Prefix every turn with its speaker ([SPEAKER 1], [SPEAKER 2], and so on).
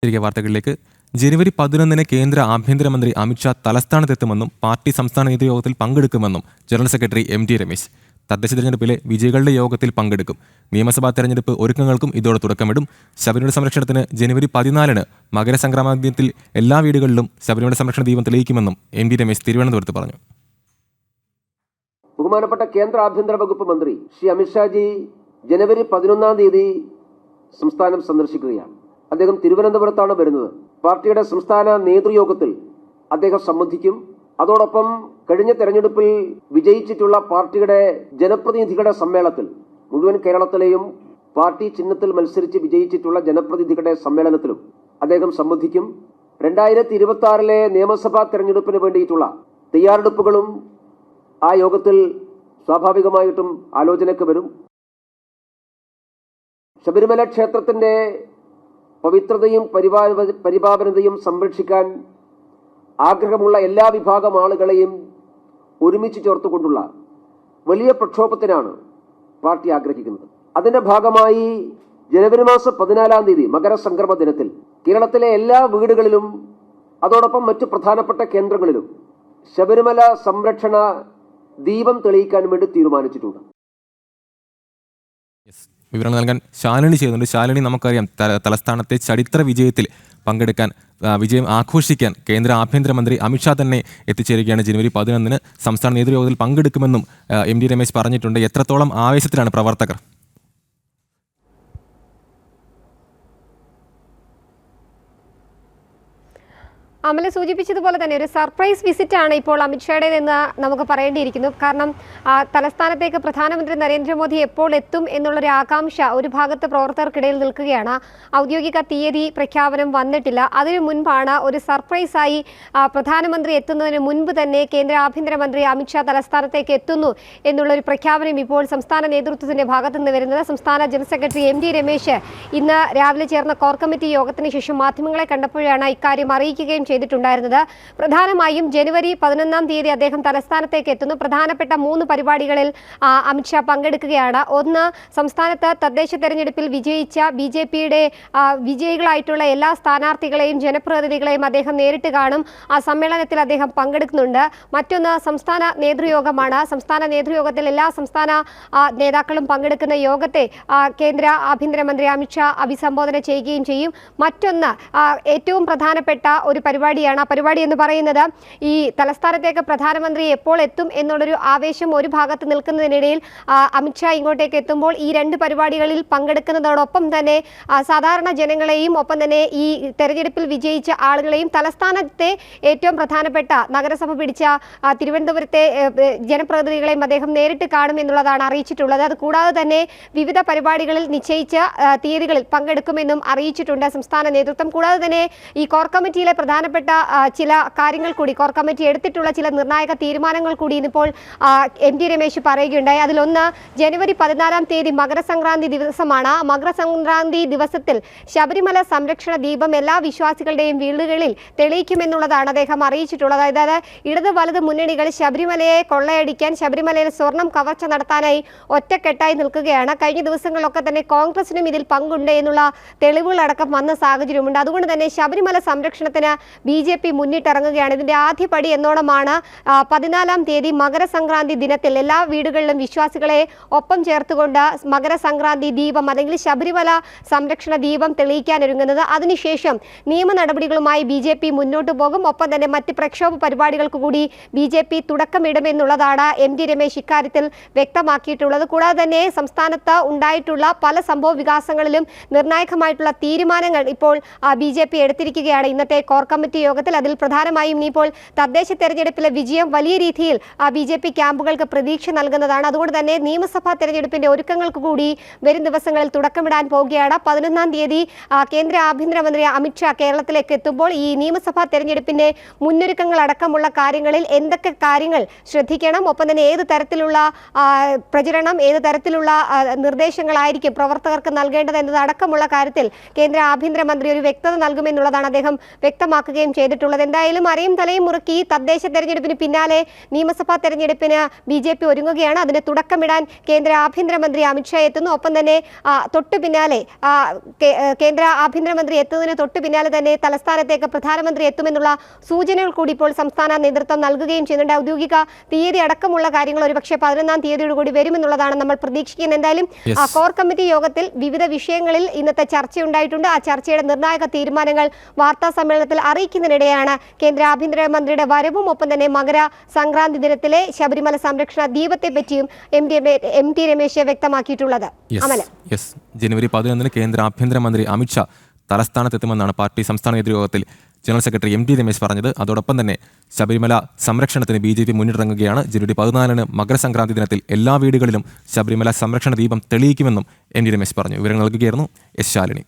[SPEAKER 1] തിരികെ വാർത്തകളിലേക്ക്. ജനുവരി 11-ന് കേന്ദ്ര ആഭ്യന്തരമന്ത്രി അമിത്ഷാ തലസ്ഥാനത്തെത്തുമെന്നും പാർട്ടി സംസ്ഥാന നേതൃയോഗത്തിൽ പങ്കെടുക്കുമെന്നും ജനറൽ സെക്രട്ടറി MT രമേശ് തദ്ദേശ തെരഞ്ഞെടുപ്പിലെ വിജയികളുടെ യോഗത്തിൽ പങ്കെടുക്കും. നിയമസഭാ തെരഞ്ഞെടുപ്പ് ഒരുക്കങ്ങൾക്കും ഇതോടെ തുടക്കമിടും. ശബരിമല സംരക്ഷണത്തിന് ജനുവരി 14-ന് മകരസംക്രമണത്തിൽ എല്ലാ വീടുകളിലും ശബരിമല സംരക്ഷണ ദീപം തെളിയിക്കുമെന്നും MT രമേശ് തിരുവനന്തപുരത്ത് പറഞ്ഞു.
[SPEAKER 2] ബഹുമാനപ്പെട്ട കേന്ദ്ര ആഭ്യന്തര വകുപ്പ് മന്ത്രി ശ്രീ അമിത്ഷാജി ജനുവരി 11-ാം തീയതി സംസ്ഥാനം സന്ദർശിക്കുകയാണ്. അദ്ദേഹം തിരുവനന്തപുരത്താണ് വരുന്നത്. പാർട്ടിയുടെ സംസ്ഥാന നേതൃയോഗത്തിൽ അദ്ദേഹം സംബന്ധിക്കും. അതോടൊപ്പം കഴിഞ്ഞ തെരഞ്ഞെടുപ്പിൽ വിജയിച്ചിട്ടുള്ള പാർട്ടിയുടെ ജനപ്രതിനിധികളുടെ സമ്മേളനത്തിൽ, മുഴുവൻ കേരളത്തിലെയും പാർട്ടി ചിഹ്നത്തിൽ മത്സരിച്ച് വിജയിച്ചിട്ടുള്ള ജനപ്രതിനിധികളുടെ സമ്മേളനത്തിലും അദ്ദേഹം സംബന്ധിക്കും. 2026 നിയമസഭാ തെരഞ്ഞെടുപ്പിന് വേണ്ടിയിട്ടുള്ള തയ്യാറെടുപ്പുകളും ആ യോഗത്തിൽ സ്വാഭാവികമായിട്ടും ആലോചനയ്ക്ക് വരും. ശബരിമല ക്ഷേത്രത്തിന്റെ പവിത്രതയും പരിപാവനതയും സംരക്ഷിക്കാൻ ആഗ്രഹമുള്ള എല്ലാ വിഭാഗം ആളുകളെയും ഒരുമിച്ച് ചേർത്തുകൊണ്ടുള്ള വലിയ പ്രക്ഷോഭത്തിനാണ് പാർട്ടി ആഗ്രഹിക്കുന്നത്. അതിന്റെ ഭാഗമായി ജനുവരി മാസം 14-ാം തീയതി മകരസംക്രമ ദിനത്തിൽ കേരളത്തിലെ എല്ലാ വീടുകളിലും അതോടൊപ്പം മറ്റു പ്രധാനപ്പെട്ട കേന്ദ്രങ്ങളിലും ശബരിമല സംരക്ഷണ ദീപം തെളിയിക്കാൻ വേണ്ടി തീരുമാനിച്ചിട്ടുണ്ട്.
[SPEAKER 1] വിവരങ്ങൾ നൽകാൻ ശാലിനി ചെയ്യുന്നുണ്ട്. ശാലിനി, നമുക്കറിയാം തലസ്ഥാനത്തെ ചരിത്ര വിജയത്തിൽ പങ്കെടുക്കാൻ, വിജയം ആഘോഷിക്കാൻ കേന്ദ്ര ആഭ്യന്തരമന്ത്രി അമിത്ഷാ തന്നെ എത്തിച്ചേരുകയാണ്. ജനുവരി 11-ന് സംസ്ഥാന നേതൃയോഗത്തിൽ പങ്കെടുക്കുമെന്നും MT രമേശ് പറഞ്ഞിട്ടുണ്ട്. എത്രത്തോളം ആവേശത്തിലാണ് പ്രവർത്തകർ?
[SPEAKER 3] അമല സൂചിപ്പിച്ചതുപോലെ തന്നെ ഒരു സർപ്രൈസ് വിസിറ്റാണ് ഇപ്പോൾ അമിത്ഷായുടേതെന്ന് നമുക്ക് പറയേണ്ടിയിരിക്കുന്നു. കാരണം തലസ്ഥാനത്തേക്ക് പ്രധാനമന്ത്രി നരേന്ദ്രമോദി എപ്പോൾ എത്തും എന്നുള്ളൊരു ആകാംക്ഷ ഒരു ഭാഗത്ത് പ്രവർത്തകർക്കിടയിൽ നിൽക്കുകയാണ്. ഔദ്യോഗിക തീയതി പ്രഖ്യാപനം വന്നിട്ടില്ല. അതിനു മുൻപാണ് ഒരു സർപ്രൈസായി പ്രധാനമന്ത്രി എത്തുന്നതിന് മുൻപ് തന്നെ കേന്ദ്ര ആഭ്യന്തരമന്ത്രി അമിത്ഷാ തലസ്ഥാനത്തേക്ക് എത്തുന്നു എന്നുള്ളൊരു പ്രഖ്യാപനം ഇപ്പോൾ സംസ്ഥാന നേതൃത്വത്തിന്റെ ഭാഗത്തു നിന്ന് വരുന്നത്. സംസ്ഥാന ജനറൽ സെക്രട്ടറി MT രമേശ് ഇന്ന് രാവിലെ ചേർന്ന കോർ കമ്മിറ്റി യോഗത്തിന് ശേഷം മാധ്യമങ്ങളെ കണ്ടപ്പോഴാണ് ഇക്കാര്യം അറിയിക്കുകയും ചെയ്തിട്ടുണ്ടായിരുന്നത്. പ്രധാനമായും ജനുവരി 11-ാം തീയതി അദ്ദേഹം തലസ്ഥാനത്തേക്ക് എത്തുന്നു. പ്രധാനപ്പെട്ട 3 പരിപാടികളിൽ അമിത്ഷാ പങ്കെടുക്കുകയാണ്. ഒന്ന്, സംസ്ഥാനത്ത് തദ്ദേശ തെരഞ്ഞെടുപ്പിൽ വിജയിച്ച BJP-യുടെ വിജയികളായിട്ടുള്ള എല്ലാ സ്ഥാനാർത്ഥികളെയും ജനപ്രതിനിധികളെയും അദ്ദേഹം നേരിട്ട് കാണും. ആ സമ്മേളനത്തിൽ അദ്ദേഹം പങ്കെടുക്കുന്നുണ്ട്. മറ്റൊന്ന്, സംസ്ഥാന നേതൃയോഗമാണ്. സംസ്ഥാന നേതൃയോഗത്തിൽ എല്ലാ സംസ്ഥാന നേതാക്കളും പങ്കെടുക്കുന്ന യോഗത്തെ കേന്ദ്ര ആഭ്യന്തരമന്ത്രി അമിത്ഷാ അഭിസംബോധന ചെയ്യുകയും ചെയ്യും. മറ്റൊന്ന്, ഏറ്റവും പ്രധാനപ്പെട്ട ഒരു പരിപാടിയാണ്. ആ പരിപാടി എന്ന് പറയുന്നത് ഈ തലസ്ഥാനത്തേക്ക് പ്രധാനമന്ത്രി എപ്പോൾ എത്തും എന്നുള്ളൊരു ആവേശം ഒരു ഭാഗത്ത് നിൽക്കുന്നതിനിടയിൽ അമിത്ഷാ ഇങ്ങോട്ടേക്ക് എത്തുമ്പോൾ ഈ 2 പരിപാടികളിൽ പങ്കെടുക്കുന്നതോടൊപ്പം തന്നെ സാധാരണ ജനങ്ങളെയും ഒപ്പം തന്നെ ഈ തെരഞ്ഞെടുപ്പിൽ വിജയിച്ച ആളുകളെയും തലസ്ഥാനത്തെ ഏറ്റവും പ്രധാനപ്പെട്ട നഗരസഭ പിടിച്ച തിരുവനന്തപുരത്തെ ജനപ്രതിനിധികളെയും അദ്ദേഹം നേരിട്ട് കാണും എന്നുള്ളതാണ് അറിയിച്ചിട്ടുള്ളത്. അതുകൂടാതെ തന്നെ വിവിധ പരിപാടികളിൽ നിശ്ചയിച്ച തീയതികളിൽ പങ്കെടുക്കുമെന്നും അറിയിച്ചിട്ടുണ്ട് സംസ്ഥാന നേതൃത്വം. കൂടാതെ തന്നെ ഈ കോർ കമ്മിറ്റിയിലെ പ്രധാനപ്പെട്ട ചില കാര്യങ്ങൾ കൂടി, കോർ കമ്മിറ്റി എടുത്തിട്ടുള്ള ചില നിർണായക തീരുമാനങ്ങൾ കൂടി ഇന്നിപ്പോൾ MT രമേശ് പറയുകയുണ്ടായി. അതിലൊന്ന്, ജനുവരി 14-ാം തീയതി മകരസംക്രാന്തി ദിവസമാണ്. മകരസംക്രാന്തി ദിവസത്തിൽ ശബരിമല സംരക്ഷണ ദീപം എല്ലാ വിശ്വാസികളുടെയും വീടുകളിൽ തെളിയിക്കുമെന്നുള്ളതാണ് അദ്ദേഹം അറിയിച്ചിട്ടുള്ളത്. അതായത് ഇടത് വലത് മുന്നണികൾ ശബരിമലയെ കൊള്ളയടിക്കാൻ, ശബരിമലയിൽ സ്വർണം കവർച്ച നടത്താനായി ഒറ്റക്കെട്ടായി നിൽക്കുകയാണ്. കഴിഞ്ഞ ദിവസങ്ങളിലൊക്കെ തന്നെ കോൺഗ്രസിനും ഇതിൽ പങ്കുണ്ട് എന്നുള്ള തെളിവുകളടക്കം വന്ന സാഹചര്യമുണ്ട്. അതുകൊണ്ട് തന്നെ ശബരിമല സംരക്ഷണത്തിന് BJP മുന്നിട്ടിറങ്ങുകയാണ്. ഇതിന്റെ ആദ്യപടി എന്നോണമാണ് 14-ാം തീയതി മകരസംക്രാന്തി ദിനത്തിൽ എല്ലാ വീടുകളിലും വിശ്വാസികളെ ഒപ്പം ചേർത്തുകൊണ്ട് മകരസംക്രാന്തി ദീപം അല്ലെങ്കിൽ ശബരിമല സംരക്ഷണ ദീപം തെളിയിക്കാനൊരുങ്ങുന്നത്. അതിനുശേഷം നിയമ നടപടികളുമായി BJP മുന്നോട്ട് പോകും. ഒപ്പം തന്നെ മറ്റ് പ്രക്ഷോഭ പരിപാടികൾക്ക് കൂടി BJP തുടക്കമിടുമെന്നുള്ളതാണ് MT രമേശ് ഇക്കാര്യത്തിൽ വ്യക്തമാക്കിയിട്ടുള്ളത്. കൂടാതെ തന്നെ സംസ്ഥാനത്ത് ഉണ്ടായിട്ടുള്ള പല സംഭവ വികാസങ്ങളിലും നിർണായകമായിട്ടുള്ള തീരുമാനങ്ങൾ ഇപ്പോൾ BJP എടുത്തിരിക്കുകയാണ് ഇന്നത്തെ കോർ കമ്മിറ്റി യോഗത്തിൽ. അതിൽ പ്രധാനമായും ഇനിയിപ്പോൾ തദ്ദേശ തെരഞ്ഞെടുപ്പിലെ വിജയം വലിയ രീതിയിൽ BJP ക്യാമ്പുകൾക്ക് പ്രതീക്ഷ നൽകുന്നതാണ്. അതുകൊണ്ട് തന്നെ നിയമസഭാ തെരഞ്ഞെടുപ്പിന്റെ ഒരുക്കങ്ങൾക്ക് കൂടി വരും ദിവസങ്ങളിൽ തുടക്കമിടാൻ പോവുകയാണ്. 11-ാം തീയതി കേന്ദ്ര ആഭ്യന്തരമന്ത്രി അമിത്ഷാ കേരളത്തിലേക്ക് എത്തുമ്പോൾ ഈ നിയമസഭാ തെരഞ്ഞെടുപ്പിന്റെ മുന്നൊരുക്കങ്ങൾ അടക്കമുള്ള കാര്യങ്ങളിൽ എന്തൊക്കെ കാര്യങ്ങൾ ശ്രദ്ധിക്കണം, ഒപ്പം തന്നെ ഏത് തരത്തിലുള്ള പ്രചരണം, ഏത് തരത്തിലുള്ള നിർദ്ദേശങ്ങളായിരിക്കും പ്രവർത്തകർക്ക് നൽകേണ്ടത് എന്നതടക്കമുള്ള കാര്യത്തിൽ കേന്ദ്ര ആഭ്യന്തരമന്ത്രി ഒരു വ്യക്തത നൽകുമെന്നുള്ളതാണ് അദ്ദേഹം വ്യക്തമാക്കുക കാണുകയും ചെയ്തിട്ടുള്ളത്. എന്തായാലും അരയും തലയും മുറുക്കി തദ്ദേശ തെരഞ്ഞെടുപ്പിന് പിന്നാലെ നിയമസഭാ തെരഞ്ഞെടുപ്പിന് BJP ഒരുങ്ങുകയാണ്. അതിന് തുടക്കമിടാൻ കേന്ദ്ര ആഭ്യന്തരമന്ത്രി അമിത്ഷാ എത്തുന്നു. ഒപ്പം തന്നെ തൊട്ടു പിന്നാലെ കേന്ദ്ര ആഭ്യന്തരമന്ത്രി എത്തുന്നതിന് തൊട്ടു പിന്നാലെ തന്നെ തലസ്ഥാനത്തേക്ക് പ്രധാനമന്ത്രി എത്തുമെന്നുള്ള സൂചനകൾ കൂടി ഇപ്പോൾ സംസ്ഥാന നേതൃത്വം നൽകുകയും ചെയ്യുന്നുണ്ട്. ഔദ്യോഗിക തീയതി അടക്കമുള്ള കാര്യങ്ങൾ ഒരുപക്ഷെ 11-ാം തീയതിയോടുകൂടി വരുമെന്നുള്ളതാണ് നമ്മൾ പ്രതീക്ഷിക്കുന്നത്. എന്തായാലും കോർ കമ്മിറ്റി യോഗത്തിൽ വിവിധ വിഷയങ്ങളിൽ ഇന്നത്തെ ചർച്ചയുണ്ടായിട്ടുണ്ട്. ആ ചർച്ചയുടെ നിർണായക തീരുമാനങ്ങൾ വാർത്താ സമ്മേളനത്തിൽ അറിയിക്കുന്നതിനിടെയാണ് കേന്ദ്ര ആഭ്യന്തരമന്ത്രിയുടെ വരവും ഒപ്പം തന്നെ മകര സംക്രാന്തി ദിനത്തിലെ ശബരിമല സംരക്ഷണ ദീപത്തെ പറ്റിയും MT രമേശ് വ്യക്തമാക്കിയിട്ടുള്ളത്.
[SPEAKER 1] ജനുവരി 11 കേന്ദ്ര ആഭ്യന്തരമന്ത്രി അമിത്ഷാ തലസ്ഥാനത്തെത്തുമെന്നാണ് പാർട്ടി സംസ്ഥാന നേതൃയോഗത്തിൽ ജനറൽ സെക്രട്ടറി MT രമേശ് പറഞ്ഞത്. അതോടൊപ്പം തന്നെ ശബരിമല സംരക്ഷണത്തിന് BJP മുന്നിട്ടിറങ്ങുകയാണ്. ജനുവരി 14 മകരസംക്രാന്തി ദിനത്തിൽ എല്ലാ വീടുകളിലും ശബരിമല സംരക്ഷണ ദീപം തെളിയിക്കുമെന്നും MT രമേശ് പറഞ്ഞു. വിവരങ്ങൾ നൽകുകയായിരുന്നു S. ശാലിനി.